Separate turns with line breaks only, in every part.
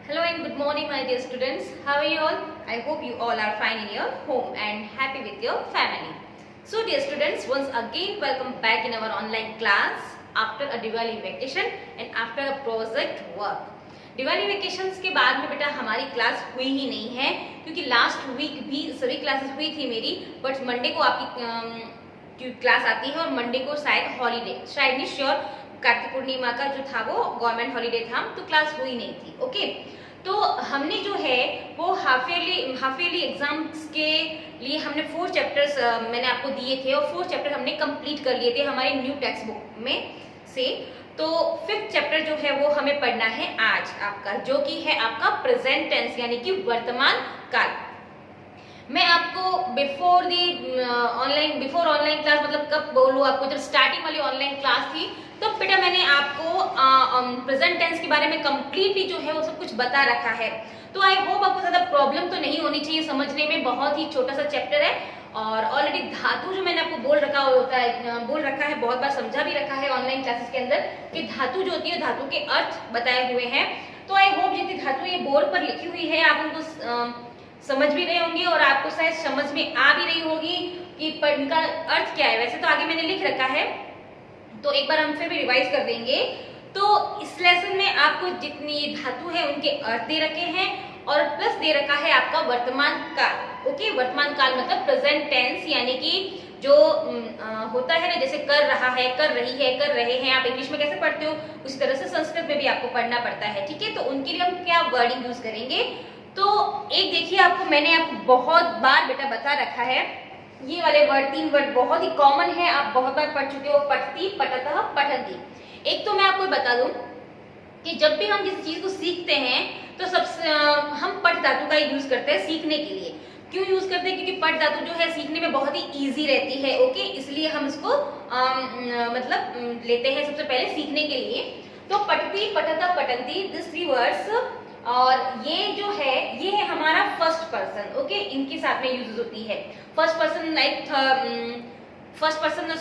Hello and good morning my dear students. How are you all? I hope you all are fine in your home and happy with your family. So dear students, once again welcome back in our online class after a Diwali vacation and after a project work. Diwali vacations के बाद में बेटा हमारी class हुई ही नहीं है क्योंकि last week भी सभी क्लासेस हुई थी मेरी, बट मंडे को आपकी क्लास आती है और मंडे को शायद हॉलीडे, शायद नहीं श्योर, कार्तिक पूर्णिमा का जो था वो गवर्नमेंट हॉलीडे था, तो क्लास हुई नहीं थी। ओके, तो हमने जो है वो हाफ ईयरली एग्जाम्स के लिए हमने 4 चैप्टर्स मैंने आपको दिए थे और 4 चैप्टर हमने कंप्लीट कर लिए थे हमारे न्यू टेक्स्ट बुक में से। तो 5th चैप्टर जो है वो हमें पढ़ना है आज आपका, जो कि है आपका प्रेजेंट टेंस यानी कि वर्तमान काल। मैं आपको बिफोर ऑनलाइन क्लास, मतलब कब बोलूँ आपको, जब स्टार्टिंग वाली ऑनलाइन क्लास थी तो बेटा मैंने आपको प्रेजेंट टेंस के बारे में कंप्लीटली जो है वो सब कुछ बता रखा है। तो आई होप आपको ज़्यादा प्रॉब्लम तो नहीं होनी चाहिए समझने में, बहुत ही छोटा सा चैप्टर है और ऑलरेडी धातु जो मैंने आपको बोल रखा है, बहुत बार समझा भी रखा है ऑनलाइन क्लासेस के अंदर कि धातु जो होती है धातु के अर्थ बताए हुए हैं। तो आई होप जितनी धातु ये बोर्ड पर लिखी हुई है आप उनको समझ भी रहे होंगे और आपको शायद समझ में आ भी रही होगी कि इनका अर्थ क्या है। वैसे तो आगे मैंने लिख रखा है, तो एक बार हम फिर भी रिवाइज कर देंगे। तो इस लेसन में आपको जितनी धातु है उनके अर्थ दे रखे हैं और प्लस दे रखा है आपका वर्तमान काल। ओके, वर्तमान काल मतलब प्रेजेंट टेंस, यानी कि जो होता है ना, जैसे कर रहा है, कर रही है, कर रहे हैं, आप इंग्लिश में कैसे पढ़ते हो उसी तरह से संस्कृत में भी आपको पढ़ना पड़ता है। ठीक है, तो उनके लिए हम क्या वर्डिंग यूज करेंगे। तो एक देखिए, आपको मैंने आपको बहुत बार बेटा बता रखा है, ये वाले वर्ड 3 वर्ड बहुत ही कॉमन है, आप बहुत बार पढ़ चुके हो, पठती, पठतः, पठन्ति। एक तो मैं आपको बता दूं कि जब भी हम किसी चीज को सीखते हैं तो सबसे हम पठ धातु का यूज करते हैं सीखने के लिए। क्यों यूज करते हैं? क्योंकि पठ धातु जो है सीखने में बहुत ही इजी रहती है। ओके, इसलिए हम इसको मतलब लेते हैं सबसे पहले सीखने के लिए। तो पठती, पठतः, पठन्ति, दिस 3 वर्ड्स, और ये जो है ये है हमारा फर्स्ट पर्सन। ओके, इनके साथ में यूज होती है first person, like third person,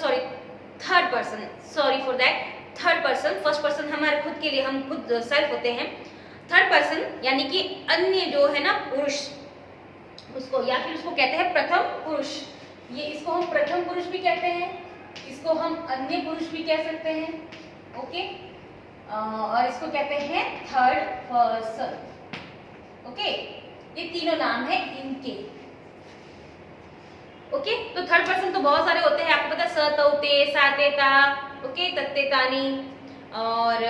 sorry for that, third person. First person हमारे खुद के लिए, हम खुद सेल्फ होते हैं। थर्ड पर्सन यानी कि अन्य जो है ना पुरुष, उसको या फिर उसको कहते हैं प्रथम पुरुष। ये इसको हम प्रथम पुरुष भी कहते हैं, इसको हम अन्य पुरुष भी कह सकते हैं। ओके, और इसको कहते हैं थर्ड पर्सन। ओके, ये तीनों नाम है इनके। ओके, तो थर्ड पर्सन तो बहुत सारे होते हैं, आपको पता है, स, तौ, ते, सा, ते, ता, ओके, तत्ते, तानी और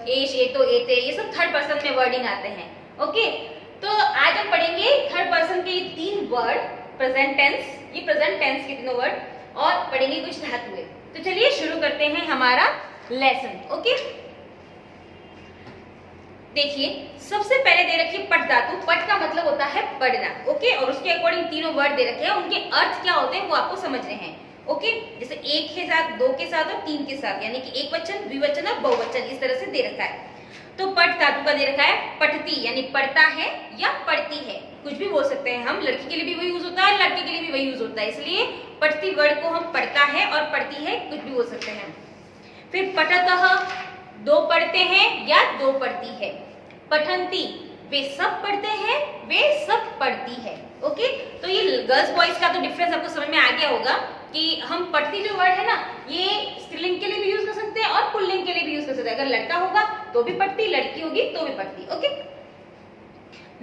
एश, एतो, एते, ये सब थर्ड पर्सन में वर्डिंग आते हैं। ओके, तो आज हम पढ़ेंगे थर्ड पर्सन के ये 3 वर्ड, प्रेजेंट टेंस, ये प्रेजेंट टेंस के तीनों वर्ड, और पढ़ेंगे कुछ धातुएं। तो चलिए शुरू करते हैं हमारा लेसन। ओके, देखिए सबसे पहले दे रखी है पठ धातु। पठ का मतलब होता है पढ़ना। ओके, और उसके अकॉर्डिंग तीनों वर्ड दे रखे हैं, उनके अर्थ क्या होते हैं वो आपको समझने हैं। ओके, जैसे एक के साथ, 2 के साथ और 3 के साथ, यानी कि एक वचन, द्विवचन और बहुवचन, इस तरह से दे रखा है। तो पठ धातु का दे रखा है पठती, यानी पढ़ता है या पढ़ती है, कुछ भी बोल सकते हैं हम। लड़की के लिए भी वही यूज होता है, लड़के के लिए भी वही यूज होता है, इसलिए पठती वर्ड को हम पढ़ता है और पढ़ती है कुछ भी बोल सकते हैं। फिर पठतः, 2 पढ़ते हैं या 2 पढ़ती है। पठन्ति, वे सब पढ़ते हैं, वे सब पढ़ती है। ओके, तो ये गर्ल्स बॉयज का तो डिफरेंस आपको समझ में आ गया होगा कि हम पढ़ती जो वर्ड है ना, ये स्त्रीलिंग के लिए भी यूज कर सकते हैं और पुल्लिंग के लिए भी यूज कर सकते हैं। अगर लड़का होगा तो भी पढ़ती, लड़की होगी तो भी पढ़ती। ओके,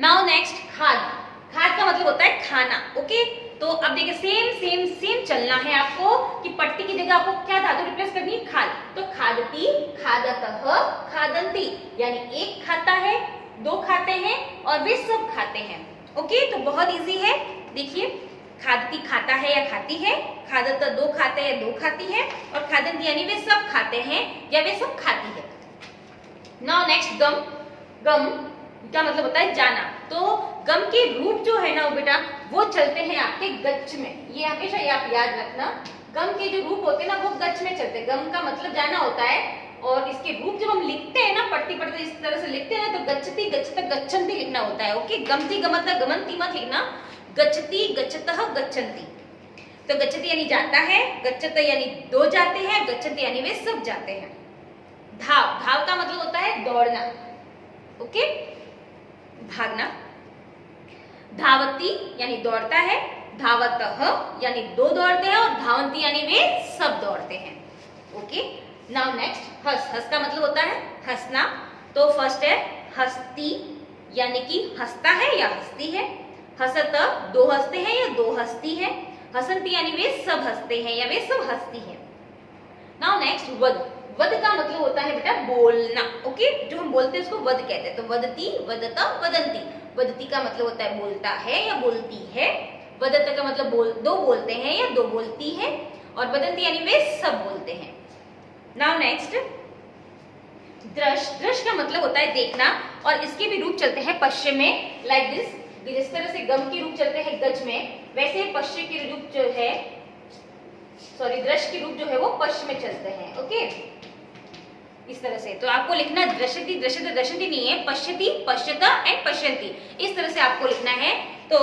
नाउ नेक्स्ट खाद। खाद का मतलब होता है खाना। ओके, तो अब देखिए सेम चलना है आपको कि पट्टी की जगह आपको क्या धातु रिप्लेस करनी है? खाद। तो खादती, खादतः, खादन्ति, यानी एक खाता है, 2 खाते हैं और वे सब खाते हैं। ओके, तो बहुत इजी है। देखिए, खादती खाता है या खाती है, खादतः 2 खाते हैं, 2 खाती है, और खादन्ति यानी वे सब खाते हैं या वे सब खाती है। नाउ नेक्स्ट गम। गम का मतलब होता है जाना। तो गम के रूप जो है ना वो बेटा वो चलते हैं आपके गच्छ में, ये हमेशा आप याद रखना। गम के जो रूप होते हैं ना वो गच्छ में चलते हैं। गम का मतलब जाना होता है, और इसके रूप जब हम लिखते हैं ना, पढ़ती पढ़ते इस तरह से लिखते हैं ना, तो गच्छति, गच्छतः, गच्छन्ति लिखना होता है। ओके, गमति, गमतः, गमन्ति मत लिखना, गच्छति, गच्छतः, गच्छन्ति। तो गच्छति यानी जाता है, गच्छतः यानी 2 जाते हैं, गच्छन्ति यानी वे सब जाते हैं। धाव, धाव का मतलब होता है दौड़ना। ओके, भागना। धावती यानी दौड़ता है, धावतः यानी दो दौड़ते हैं, और धावंती यानी वे सब दौड़ते हैं। ओके, नाउ नेक्स्ट हंस। हंस का मतलब होता है हंसना। तो फर्स्ट है हस्ती यानी कि हंसता है या हंसती है। हसत दो हंसते हैं या दो हंसती है। हसंती यानी वे सब हंसते हैं या वे सब हंसती है। नाउ नेक्स्ट वद। वद का मतलब होता है बेटा बोलना। ओके, जो हम बोलते हैं उसको वद कहते हैं। तो वदती, वदता, वदंती। वदती का मतलब होता है बोलता है या बोलती है। वदत का मतलब दो बोलते हैं या दो बोलती है। और वदंती यानी वे सब बोलते हैं। नाउ नेक्स्ट दृश। दृश का मतलब होता है देखना, और इसके भी रूप चलते हैं पश्चिम में, लाइक दिस। जिस तरह से गम के रूप चलते हैं गज में, वैसे पश्चिम के रूप जो है, सॉरी दृश के रूप जो है वो पश्चिम में चलते हैं। ओके, इस तरह से। तो आपको लिखना दृश्यति, दृश्यते, दृश्यति नहीं है, पश्यति, पश्यता एंड पश्यन्ति, इस तरह से आपको लिखना है। तो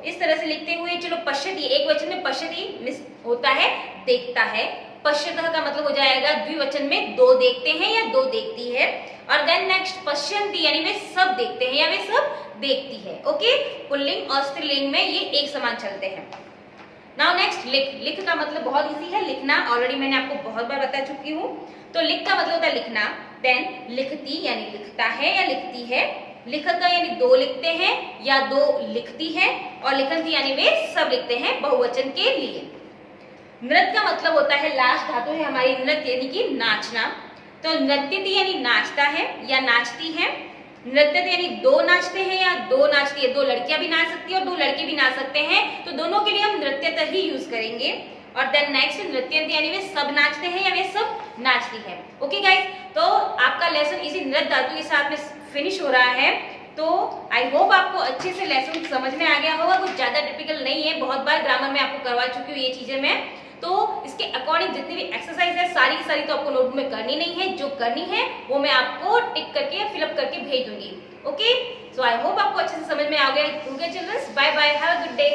इस तरह से लिखते हुए चलो, पश्यति एक वचन में पश्यति होता है देखता है। पश्यतः का मतलब हो जाएगा द्विवचन में दो देखते हैं या दो देखती है। और देन नेक्स्ट पश्यन्ति यानी वे सब देखते हैं या वे सब देखती है। ओके, पुल्लिंग और स्त्रीलिंग में ये एक समान चलते हैं। नाउ नेक्स्ट लिख। लिख का मतलब बहुत इजी है, लिखना। ऑलरेडी मैंने आपको बहुत बार बता चुकी हूँ। तो लिख का मतलब होता है लिखना। देन लिखती यानी लिखता है या लिखती है। लिखता यानी दो लिखते हैं या दो लिखती है। और लिखंती यानी वे सब लिखते हैं बहुवचन के लिए। नृत्य का मतलब होता है, लास्ट धातु है हमारी नृत्य यानी कि नाचना। तो नृत्यति यानी नाचता है या नाचती है। नृत्य यानी दो नाचते हैं या दो नाचती है। दो लड़कियां भी नाच सकती है और दो लड़के भी नाच सकते हैं। तो दोनों के लिए हम नृत्यतः ही यूज करेंगे। और देन नेक्स्ट नृत्यंती यानी वे सब नाचते हैं या वे सब नाचती है। ओके गाइस, तो आपका लेसन इसी नृत्य धातु के साथ में फिनिश हो रहा है। तो आई होप आपको अच्छे से लेसन समझ में आ गया होगा। कुछ ज्यादा टिपिकल नहीं है, बहुत बार ग्रामर में आपको करवा चुकी हूँ ये चीजें मैं। तो इसके अकॉर्डिंग जितनी भी एक्सरसाइज है सारी की सारी तो आपको नोटबुक में करनी नहीं है। जो करनी है वो मैं आपको टिक करके या फिलअप करके भेज दूंगी। ओके, सो आई होप आपको अच्छे से समझ में आ गया। Childrens, bye bye, have a good day.